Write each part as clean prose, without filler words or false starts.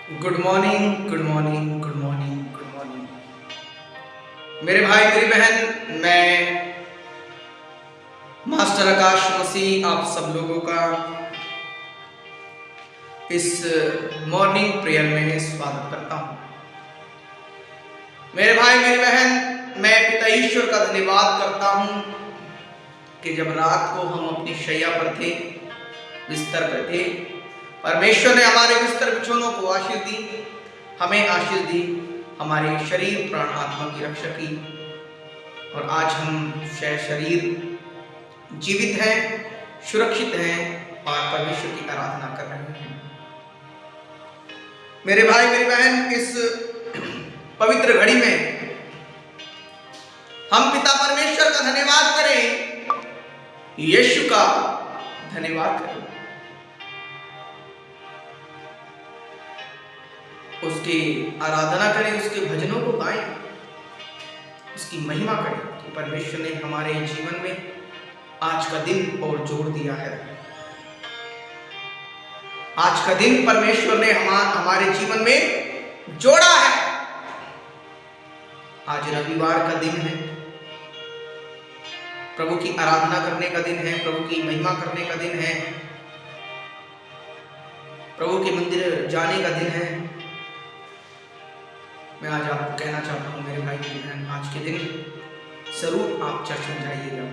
Good morning, good morning, good morning, good morning. मेरे भाई मेरी बहन, मैं मास्टर आकाश मसीह आप सब लोगों का इस मॉर्निंग प्रेयर में स्वागत करता हूं। मेरे भाई मेरी बहन, मैं पिता ईश्वर का धन्यवाद करता हूं कि जब रात को हम अपनी शैया पर थे, बिस्तर पर थे, परमेश्वर ने हमारे बिस्तर बिछौनों को आशीष दी, हमें आशीष दी, हमारे शरीर प्राण आत्मा की रक्षा की और आज हम शरीर जीवित हैं, सुरक्षित हैं और परमेश्वर की आराधना कर रहे हैं। मेरे भाई मेरी बहन, इस पवित्र घड़ी में हम पिता परमेश्वर का धन्यवाद करें, यीशु का धन्यवाद करें, उसकी आराधना करें, उसके भजनों को गाएं, उसकी महिमा करें कि परमेश्वर ने हमारे जीवन में आज का दिन और जोड़ दिया है। आज का दिन परमेश्वर ने हमारे जीवन में जोड़ा है। आज रविवार का दिन है, प्रभु की आराधना करने का दिन है, प्रभु की महिमा करने का दिन है, प्रभु के मंदिर जाने का दिन है। मैं आज आपको कहना चाहता हूँ मेरे भाई की बहन, आज के दिन जरूर आप चर्च में जाइएगा,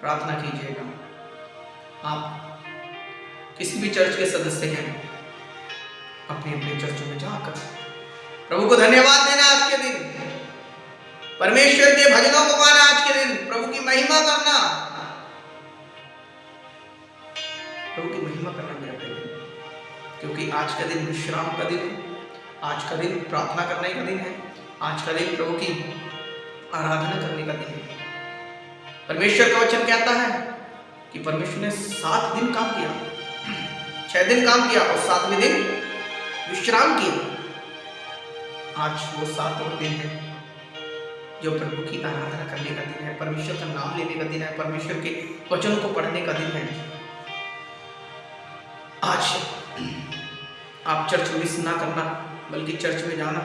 प्रार्थना कीजिएगा। आप किसी भी चर्च के सदस्य हैं, अपने अपने चर्चों में जाकर प्रभु को धन्यवाद देना। आज के दिन परमेश्वर के भजनों को गाना, आज के दिन प्रभु की महिमा करना, प्रभु की महिमा करना मेरे भाई, क्योंकि आज का दिन विश्राम का दिन है, आज का दिन प्रार्थना करने का दिन है, आज का दिन प्रभु की आराधना करने का दिन है। परमेश्वर का वचन कहता है कि परमेश्वर ने 7 दिन काम किया, 6 दिन काम किया और 7वें दिन विश्राम किया। आज वो 7वां दिन है जो प्रभु की आराधना करने का दिन है, परमेश्वर का नाम लेने का दिन है, परमेश्वर के वचन को पढ़ने का दिन है। आज आप चर्च मिस ना करना, बल्कि चर्च में जाना,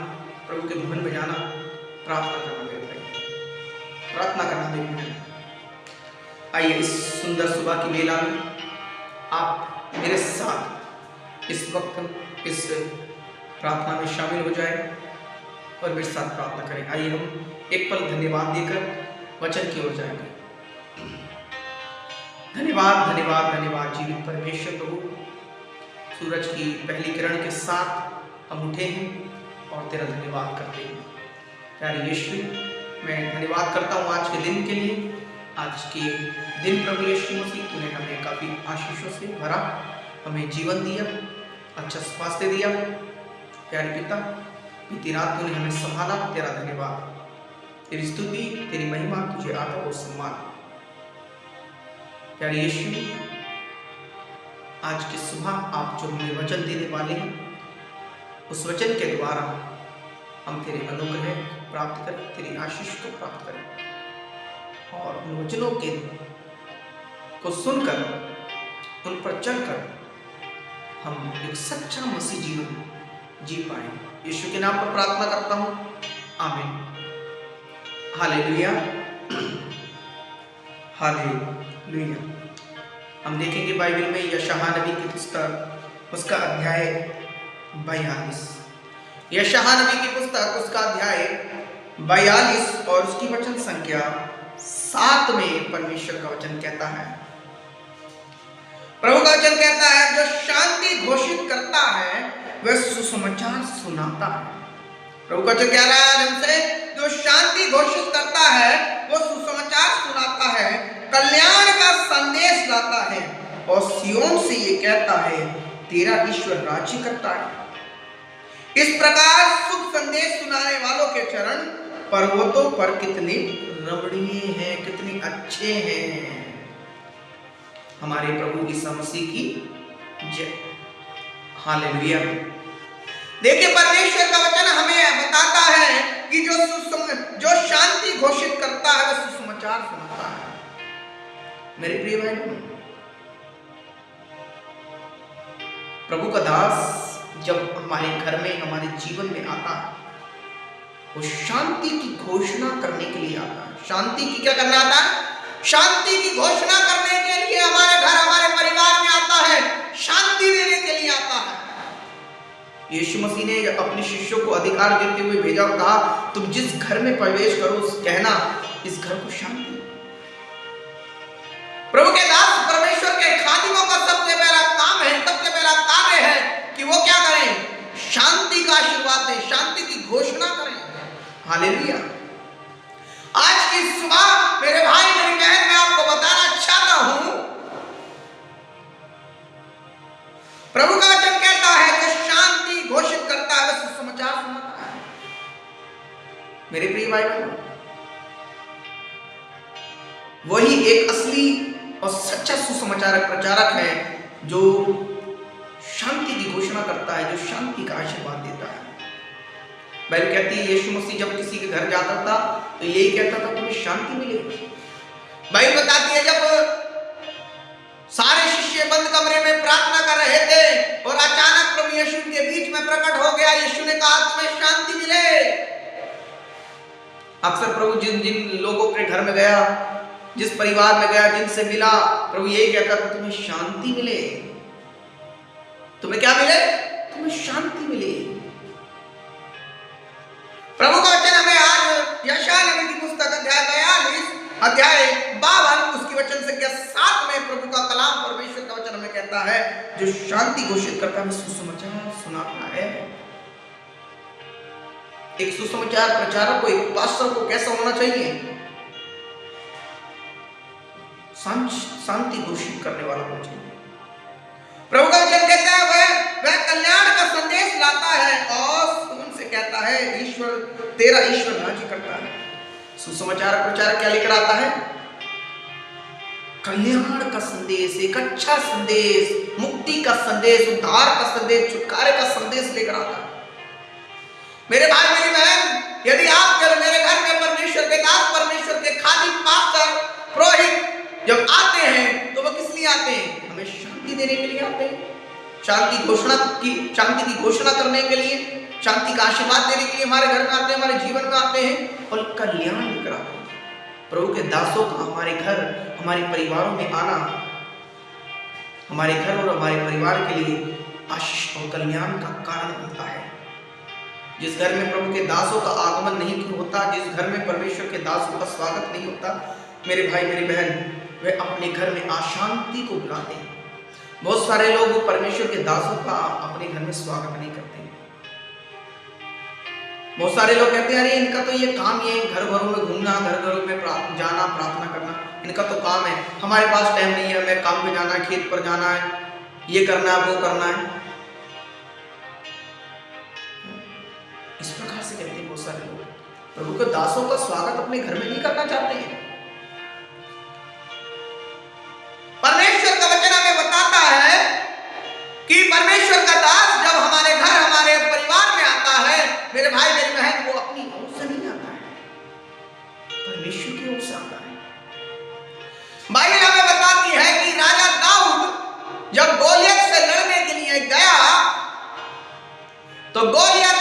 प्रभु के भवन में जाना, प्रार्थना करना मेरे भाई, प्रार्थना करना मेरी बहन। आइए इस सुंदर सुबह की बेला में आप मेरे साथ इस वक्त इस प्रार्थना में शामिल हो जाए और मेरे साथ प्रार्थना करें। आइए हम एक पल धन्यवाद देकर वचन की ओर जाएंगे। धन्यवाद धन्यवाद धन्यवाद जीवित परमेश्वर प्रभु, सूरज की पहली किरण के साथ हम उठे हैं और तेरा धन्यवाद करते हैं। प्यारे यीशु, मैं धन्यवाद करता हूँ आज के दिन के लिए। आज के दिन प्रभु यीशु मसीह, तूने हमें काफ़ी आशीषों से भरा, हमें जीवन दिया, अच्छा स्वास्थ्य दिया। प्यारे पिता, बीती रात तूने हमें संभाला, तेरा धन्यवाद, तेरी स्तुति, तेरी महिमा, तुझे आदर और सम्मान। प्यारे यीशु, आज की सुबह आप जो हमें वचन देने वाले हैं, उस वचन के द्वारा हम तेरे अनुग्रह को प्राप्त करें, तेरी आशीष को प्राप्त करें और उन वचनों के को सुनकर उन पर चलकर हम एक सच्चा मसीह जीवन जी पाए। यीशु के नाम पर प्रार्थना करता हूँ, आमीन। Hallelujah, hallelujah. हम देखेंगे बाइबल में यशायाह नबी की पुस्तक, उसका अध्याय 42, यशायाह नबी की पुस्तक, उसका अध्याय 42 और उसकी वचन संख्या 7 में परमेश्वर का वचन कहता है, प्रभु का वचन कहता है, जो शांति घोषित करता है वह सुसमाचार सुनाता है। प्रभु का वचन कह रहा है हमसे, जो शांति घोषित करता है वो सुसमाचार सुनाता है, कल्याण का संदेश लाता है और सियोन से ये कहता है, तेरा ईश्वर राज्य करता है। इस प्रकार शुभ संदेश सुनाने वालों के चरण पर्वतों पर कितने रमणीय हैं, कितने अच्छे हैं। हमारे प्रभु ईसा मसीह की जय। हालेलुया। देखिए, परमेश्वर का वचन हमें बताता है कि जो शांति घोषित करता है वह सुसमाचार सुनाता है। मेरे प्रिय भाई, प्रभु का दास जब हमारे घर में, हमारे जीवन में आता है, वो शांति की घोषणा करने के लिए आता है। शांति की क्या करना आता है? शांति की घोषणा करने के लिए हमारे घर, हमारे परिवार में आता है, शांति देने के लिए आता है। यीशु मसीह ने अपने शिष्यों को अधिकार देते हुए भेजा और कहा, तुम जिस घर में प्रवेश करो कहना, इस घर को शांति। प्रभु के दास, परमेश्वर के खादिमों का सबसे पहला काम है, सबसे पहला कार्य है कि वो क्या करें? शांति का आशीर्वाद दें, शांति की घोषणा करें। हालेलुया। आज की सुबह मेरे भाई, मेरी बहन, मैं आपको बताना चाहता हूं, प्रभु का वचन कहता है जो शांति घोषित करता है वह सुसमाचार सुनाता है। मेरे प्रिय भाई बहनों, वही एक असली और सच्चा सुसमाचार प्रचारक है जो शांति की घोषणा करता है, जो शांति का आशीर्वाद देता है। बाइबल कहती है यीशु मसीह जब किसी के घर जाता था तो यही कहता था, तुम्हें शांति मिलेगी। बाइबल बताती है जब सारे शिष्य बंद कमरे में प्रार्थना कर रहे थे और अचानक प्रभु यीशु के बीच में प्रकट हो गया, यीशु ने कहा तुम्हें शांति मिले। अक्सर प्रभु जिन जिन लोगों के घर में गया, जिस परिवार में गया, जिनसे मिला, प्रभु यही कहता था तुम्हें शांति मिले। तुम्हें क्या मिले? तुम्हें शांति मिले। प्रभु का वचन हमें आज यशायाह नबी की पुस्तक अध्याय 42 अध्याय 52 उसकी वचन संख्या 7 में प्रभु का कलाम, परमेश्वर का वचन हमें कहता है जो शांति घोषित करता है सुसमाचार सुनाता है। एक सुसमाचार प्रचारक को, एक पास्टर को कैसा होना चाहिए? शांति घोषित करने वाला होना चाहिए। प्रभु का वचन कहता है वह कल्याण का संदेश लाता है और उनसे कहता है ईश्वर, तेरा ईश्वर राज्य करता है। सुसमाचार प्रचारक क्या लेकर आता है? कल्याण का संदेश, एक अच्छा संदेश, मुक्ति का संदेश, उद्धार का संदेश, छुटकारे का संदेश लेकर आता है। मेरे भाई, मेरी बहन, यदि आप मेरे घर में परमेश्वर के दास, परमेश्वर के खादिम, पास्टर, पुरोहित जब आते हैं तो वो किस लिए आते हैं? हमें शांति देने के लिए आते हैं, शांति की घोषणा करने के लिए, शांति का आशीर्वाद देने के लिए हमारे घर में आते हैं, हमारे जीवन में आते हैं और कल्याण लेकर आते हैं। प्रभु के दासों का हमारे घर, हमारे परिवारों में आना हमारे घर और हमारे परिवार के लिए आशीष और कल्याण का कारण बनता है। जिस घर में प्रभु के दासों का आगमन नहीं होता, जिस घर में परमेश्वर के दासों का स्वागत नहीं होता, मेरे भाई, मेरी बहन, वे अपने घर में अशांति को बुलाते हैं। बहुत सारे लोग परमेश्वर के दासों का अपने घर में स्वागत नहीं करते। बहुत सारे लोग कहते हैं अरे इनका तो ये काम ही है, घर घरों में घूमना, घर घरों में जाना, प्रार्थना करना, इनका तो काम है, हमारे पास टाइम नहीं है, हमें काम पे जाना है, खेत पर जाना है, ये करना है, वो करना है। इस प्रकार से कहते हैं बहुत सारे लोग। प्रभु के दासों का स्वागत अपने घर में नहीं करना चाहते हैं। परमेश्वर का वचन हमें बताता है कि परमेश्वर का दास जब हमारे घर, हमारे परिवार में आता है, मेरे भाई, मेरी बहन, वो अपनी ओर से नहीं आता है, परमेश्वर की ओर से आता है। बाइबल हमें बताती है कि राजा दाऊद जब गोलियत से लड़ने के लिए गया तो गोलियत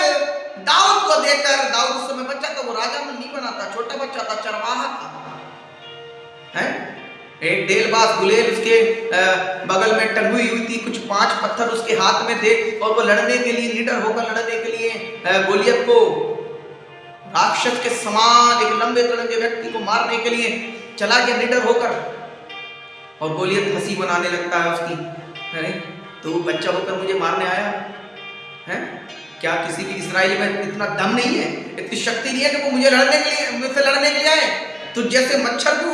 दाऊद को देखकर, दाऊद उस समय बच्चा था, वो राजा में नहीं बना था, छोटा बच्चा था, चरवाहा था, है? एक डेलबाज गुलेल उसके बगल में टंगी हुई थी, कुछ 5 पत्थर उसके हाथ में थे और वो लड़ने के लिए, निडर होकर लड़ने के लिए गोलियत को, राक्षस के समान एक लंबे तड़ंगे व्यक्ति को मारने के लिए चला गया निडर होकर। और गोलियत हंसी बनाने लगता है उसकी, अरे तो बच्चा होकर मुझे मारने आया है? क्या किसी भी इस्राएली में इतना दम नहीं है, इतनी शक्ति नहीं है कि वो मुझे लड़ने के लिए, मुझसे लड़ने के लिए आए? तुझ जैसे मच्छर को,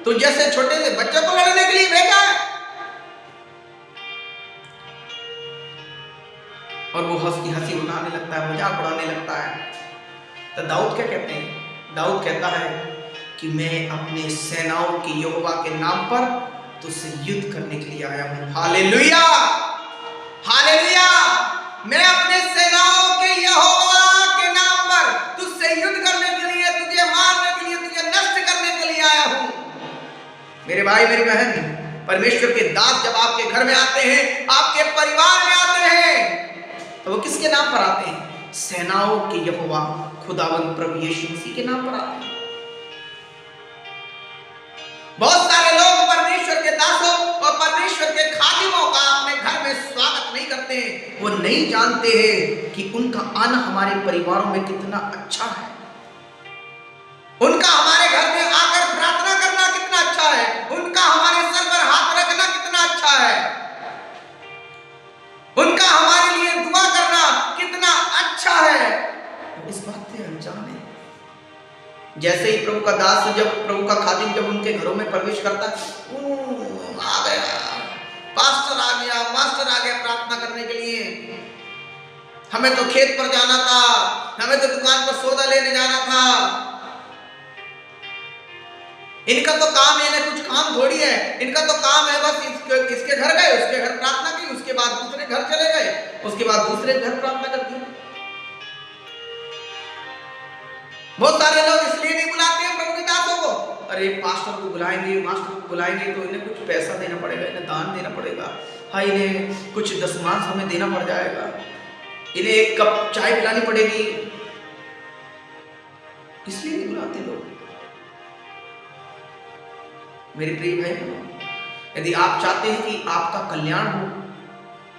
तुझ जैसे छोटे से बच्चे को लड़ने के लिए भेजा है? और वो हंसी उड़ाने लगता है, मजाक उड़ाने लगता है। तो दाऊद क्या कहते हैं? दाऊद कहता है कि मैं अपने सेनाओं के यहोवा के नाम पर तुझसे युद्ध करने के लिए आया हूं। Hallelujah, hallelujah. मैं अपने सेनाओं के यहोवा के नाम पर तुझसे युद्ध करने के लिए, तुझे मारने के लिए, तुझे नष्ट करने के लिए आया हूं। मेरे भाई, मेरी बहन, परमेश्वर के दास जब आपके घर में आते हैं, आपके परिवार में आते हैं, तो वो किसके नाम पर आते हैं? सेनाओं के यहोवा खुदावंद प्रभु यीशु मसीह के नाम पर आते हैं। बहुत सारे लोग परमेश्वर के दासों और परमेश्वर के खादिमों का अपने घर में स्वागत नहीं करते हैं। वो नहीं जानते हैं कि उनका आना हमारे परिवारों में कितना अच्छा है, उनका हमारे घर में आकर प्रार्थना करना कितना अच्छा है, उनका हमारे सर पर हाथ रखना कितना अच्छा है, उनका हमारे लिए दुआ करना कितना अच्छा है। इस बात से अनजान है। जैसे ही प्रभु का दास, जब प्रभु का खादिम जब उनके घरों में प्रवेश करता है, आ गया पास्टर, आ गया मास्टर, आ गया प्रार्थना करने के लिए, हमें तो खेत पर जाना था, हमें तो दुकान पर सौदा लेने जाना था, इनका तो काम है, इन्हें कुछ काम थोड़ी है, इनका तो काम है बस इसके घर गए, उसके घर प्रार्थना की, उसके बाद दूसरे घर चले गए, उसके बाद दूसरे घर प्रार्थना कर दी। बहुत सारे लोग इसलिए नहीं बुलाते हैं प्रभु के दासों को, अरे पास्टर को बुलाएंगे, मास्टर को बुलाएंगे तो इन्हें कुछ पैसा देना पड़ेगा, इन्हें दान देना पड़ेगा, हाँ इन्हें कुछ दशमांश हमें देना पड़ जाएगा, इन्हें एक कप चाय पिलानी पड़ेगी, इसलिए नहीं बुलाते लोग। मेरे प्रिय भाई, यदि आप चाहते हैं कि आपका कल्याण हो,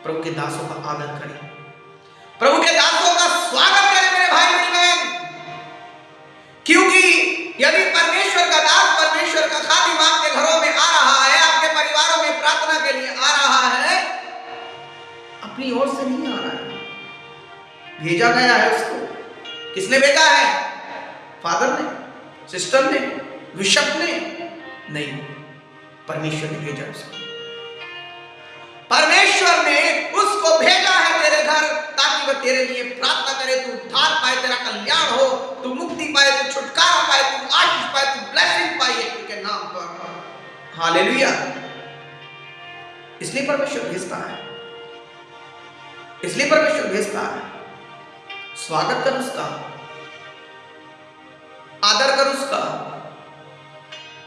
प्रभु के दासों का आदर करें, प्रभु के दासों का स्वागत करें मेरे भाई मेरी बहन, क्योंकि यदि परमेश्वर का दास, परमेश्वर का खादिम आपके घरों में आ रहा है, आपके परिवारों में प्रार्थना के लिए आ रहा है, अपनी ओर से नहीं आ रहा है, भेजा गया है उसको। किसने भेजा है? फादर ने, सिस्टर ने, बिशप ने? नहीं, परमेश्वर ने भेजा उसको। परमेश्वर ने उसको भेजा है तेरे घर, ताकि वह तेरे लिए प्रार्थना करे, तू उद्धार पाए, तेरा कल्याण हो, तू मुक्ति पाए, तू छुटकारा पाए, तू आशीष पाए, तू ब्लेसिंग पाए यीशु के नाम पर। हालेलुया। इसलिए परमेश्वर भेजता है, इसलिए परमेश्वर भेजता है। स्वागत कर उसका, आदर कर उसका,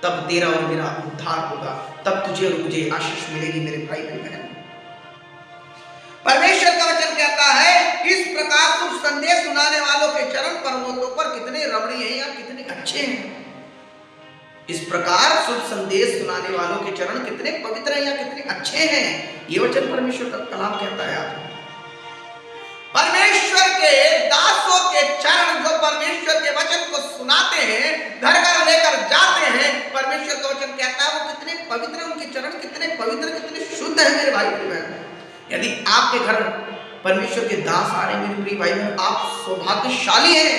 तब तेरा और मेरा उद्धार होगा, तब तुझे और मुझे आशीष मिलेगी मेरे भाई मेरी बहन। परमेश्वर का वचन कहता है, इस प्रकार शुभ संदेश सुनाने वालों के चरण पर्वतों पर कितने रमणीय हैं या कितने अच्छे हैं। इस प्रकार शुभ संदेश सुनाने वालों के चरण कितने पवित्र हैं या कितने अच्छे हैं, ये वचन परमेश्वर का कलाम कहता है। आज परमेश्वर के दासों के चरण जो परमेश्वर के वचन को सुनाते हैं, घर घर लेकर जाते हैं, परमेश्वर का वचन कहता है वो कितने पवित्र हैं, उनके चरण कितने पवित्र, कितने शुद्ध हैं मेरे भाई बहन। यदि आपके घर परमेश्वर के दास आ रहे हैं मेरे प्रिय भाई बहन, आप सौभाग्यशाली हैं,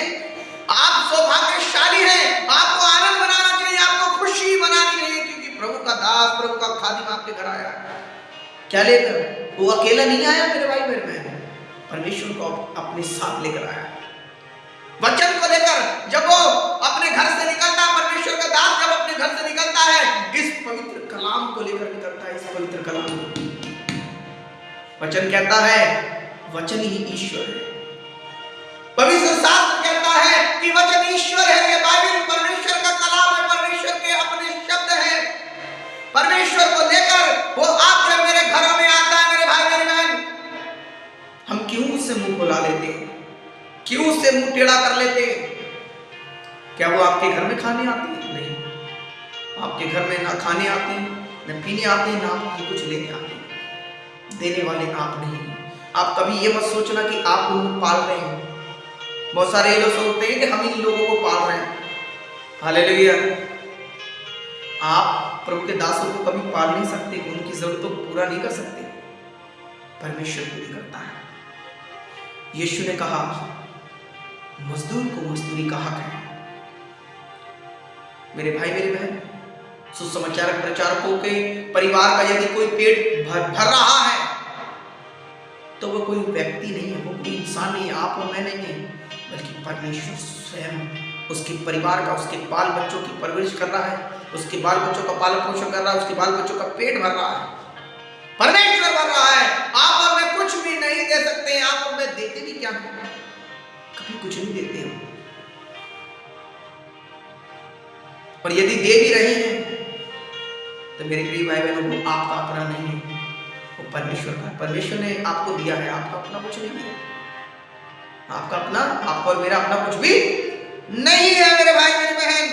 आप सौभाग्यशाली हैं। आपको आनंद मनाना चाहिए, आपको खुशी मनानी चाहिए, क्योंकि प्रभु का दास, प्रभु का खादिम आपके घर आया। क्या लेकर? वो अकेला नहीं आया मेरे भाई बहन, परमेश्वर को अपने साथ लेकर आया। वचन को लेकर जब वो अपने घर से निकलता है, परमेश्वर का दास जब अपने घर से निकलता है, इस पवित्र कलाम को लेकर निकलता है। इस पवित्र कलाम को वचन कहता है, वचन ही ईश्वर है। पवित्र शास्त्र कहता है कि वचन ईश्वर है। ये बाइबल परमेश्वर का कलाम है, परमेश्वर के अपने शब्द हैं। परमेश्वर को लेकर वो आपके मेरे घरों में आता है मेरे भाई मेरी बहन। हम क्यों उससे मुंह फुला लेते हैं, क्यों उससे मुंह टेढ़ा कर लेते हैं? क्या वो आपके घर में खाने आती है? नहीं, आपके घर में ना खाने आती है, न पीने आते हैं, ना आपको कुछ लेने आते हैं। देने वाले आप नहीं। आप कभी ये मत सोचना कि आप उनको पाल रहे हैं। बहुत सारे लोग सोचते हैं कि हम इन लोगों को पाल रहे हैं। हालेलुया। आप प्रभु के दासों को कभी पाल नहीं सकते, उनकी जरूरतों को पूरा नहीं कर सकते, परमेश्वर पूरी करता है। यीशु ने कहा, मजदूर को मजदूरी का हक है। मेरे भाई मेरी बहन, सुसमाचार प्रचारकों के परिवार का यदि कोई पेट भर रहा है, तो वो कोई व्यक्ति नहीं है, वो कोई इंसान नहीं है, आप और मैं नहीं है, बल्कि परमेश्वर स्वयं उसके परिवार का, उसके बाल बच्चों की परवरिश कर रहा है, उसके बाल बच्चों का पालन पोषण कर रहा है, उसके बाल बच्चों का पेट भर रहा है, परमेश्वर भर रहा है। आप और मैं कुछ भी नहीं दे सकते। आप और मैं देते भी क्या हैं? कभी कुछ नहीं देते हम। और यदि दे भी रहे हैं तो मेरे प्रिय भाई बहनों, वो आपका अपना नहीं है, वो परमेश्वर का। परमेश्वर ने आपको दिया है, आपका अपना कुछ नहीं है। आपका अपना, आपका और मेरा अपना कुछ भी नहीं है मेरे भाई मेरी बहन।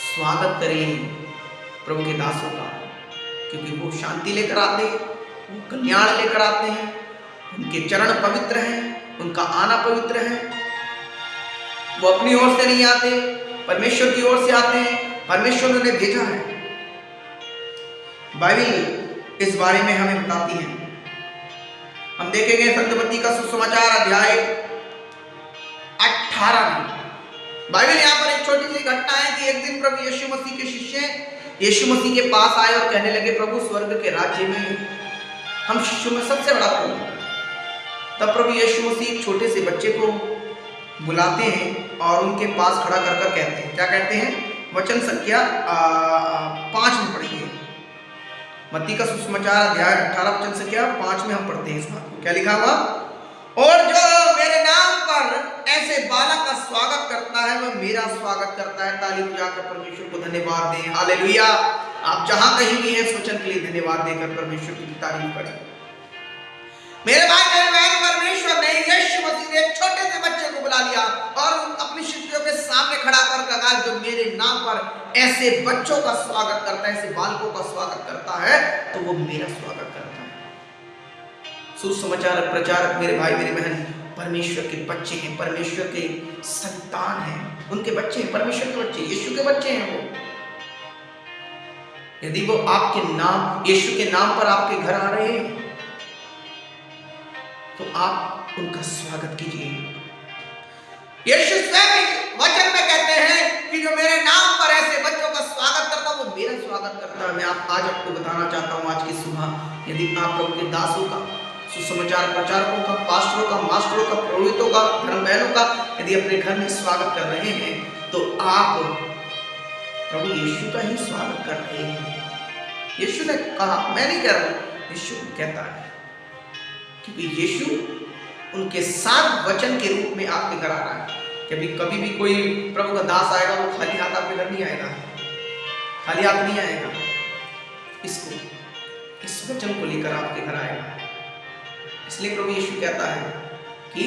स्वागत करें प्रभु के दासों का, क्योंकि वो शांति लेकर आते हैं, वो कल्याण लेकर आते हैं, उनके चरण पवित्र हैं, उनका आना पवित्र है। वो अपनी ओर से नहीं आते, परमेश्वर की ओर से आते हैं, परमेश्वर ने उन्हें भेजा है। बाइबल इस बारे में हमें बताती है। हम देखेंगे संतमत्ती का सुसमाचार अध्याय 18 में बाइबल यहाँ पर एक छोटी सी घटना है कि एक दिन प्रभु यीशु मसीह के शिष्य यीशु मसीह के पास आए और कहने लगे, प्रभु स्वर्ग के राज्य में हम शिष्यों में सबसे बड़ा कौन है? तब प्रभु यीशु मसीह एक छोटे से बच्चे को बुलाते हैं और उनके पास खड़ा कर कर कहते हैं, क्या कहते हैं? वचन संख्या 5 में पढ़िए। मत्ती का सुसमाचार अध्याय 18 वचन संख्या 5 में हम पढ़ते हैं इस बात को। क्या लिखा हुआ? और जो मेरे नाम पर ऐसे बालक का स्वागत करता है वह मेरा स्वागत करता है। ताली बजाकर परमेश्वर को धन्यवाद दें। हालेलुया। आप जहां कहीं भी हैं इस वचन के लिए धन्यवाद देकर परमेश्वर की तारीफ करें। मेरे भाई मेरे बहन, परमेश्वर ने यीशु मसीह ने एक छोटे से बच्चे को बुला लिया और अपने शिष्यों के सामने खड़ा कर कहा, जो मेरे नाम पर ऐसे बच्चों का स्वागत करता है, ऐसे बालकों का स्वागत करता है, तो वो मेरा स्वागत करता है। सुसमाचार प्रचारक मेरे भाई मेरे बहन परमेश्वर के बच्चे हैं, परमेश्वर के संतान हैं, उनके बच्चे हैं, परमेश्वर के बच्चे, यीशु के बच्चे हैं वो। यदि वो आपके नाम, यीशु के नाम पर आपके घर आ रहे हैं तो आप उनका स्वागत कीजिए। यीशु स्वयं वचन में कहते हैं कि जो मेरे नाम पर ऐसे बच्चों का स्वागत करता है वो मेरा स्वागत करता है। मैं आज आपको बताना चाहता हूं आज की सुबह, यदि आप प्रभु के दासों का, सुसमाचार प्रचारकों का, पास्टरों का, मास्टरों का, पुरोहितों का, धर्म बहनों का यदि अपने घर में स्वागत कर रहे हैं तो आप प्रभु यीशु का ही स्वागत कर रहे हैं। यीशु ने कहा, मैं नहीं कह रहा हूं, यीशु कहता है, क्योंकि यीशु उनके साथ वचन के रूप में आपके घर आ रहा है। कभी भी कोई प्रभु का दास आएगा वो खाली हाथ आपके घर नहीं आएगा, खाली हाथ नहीं आएगा। इस वचन को लेकर आपके घर आएगा। इसलिए प्रभु यीशु कहता है कि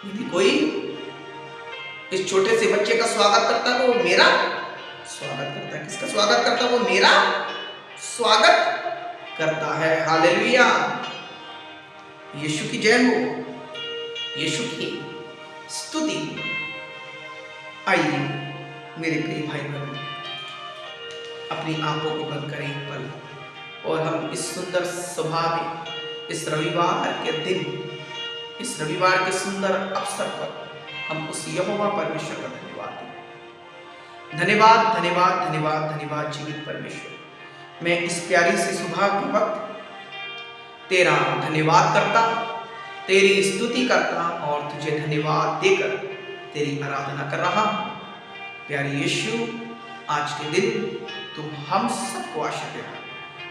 यदि कोई इस छोटे से बच्चे का स्वागत करता है तो वो मेरा स्वागत करता है। किसका स्वागत करता है? वो मेरा स्वागत करता है। हालेलुया। यीशु की जय हो, यीशु की स्तुति। आइए मेरे प्रिय भाई बहन, अपनी आंखों को बंद करें एक पल और हम इस सुंदर सभा में, इस रविवार के दिन, इस रविवार के सुंदर अवसर पर हम उस यहोवा परमेश्वर का धन्यवाद दें। धन्यवाद धन्यवाद धन्यवाद धन्यवाद जीवित परमेश्वर, मैं इस प्यारी सी सुबह के वक्त तेरा धन्यवाद करता, तेरी स्तुति करता और तुझे धन्यवाद देकर तेरी आराधना कर रहा हूं। प्यारे यीशु, आज के दिन तुम हम सबको आशीष देना।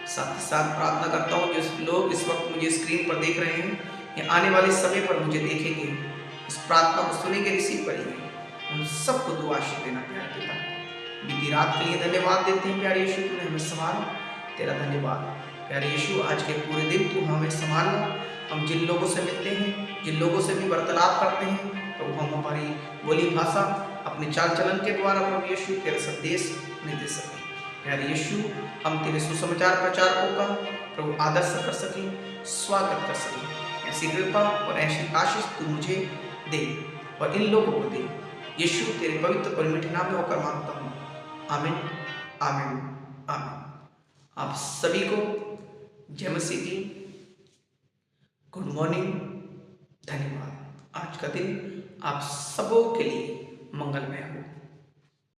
साथ ही साथ प्रार्थना करता हूँ जो लोग इस वक्त मुझे स्क्रीन पर देख रहे हैं या आने वाले समय पर मुझे देखेंगे, इस प्रार्थना को सुनेंगे, रिसीव करेंगे, उन सबको दुआ आशीष देना। प्यारे पिता, बीती रात के लिए धन्यवाद देते हैं। प्यारे यीशु, तूने हमें संभाला, तेरा धन्यवाद। प्यारे यीशु, आज के पूरे दिन तू हमें संभालना। हम जिन लोगों से मिलते हैं, जिन लोगों से भी वार्तालाप करते हैं, तो हम हमारी बोली भाषा, अपने चाल चलन के द्वारा प्रभु यीशु तेरा संदेश उन्हें दे सकें। प्यारे यीशु, हम तेरे सुसमाचार प्रचारकों का प्रभु आदर्श कर सकें, स्वागत कर सकें। ऐसी कृपा और ऐसी आशीष तू मुझे दे और इन लोगों को दे। यीशु, तेरे पवित्र और मीठे नाम में होकर मांगता हूँ, आमीन आमीन आमीन। आप सभी को जय मसीह की गुड मॉर्निंग, धन्यवाद। आज का दिन आप सबों के लिए मंगलमय हो।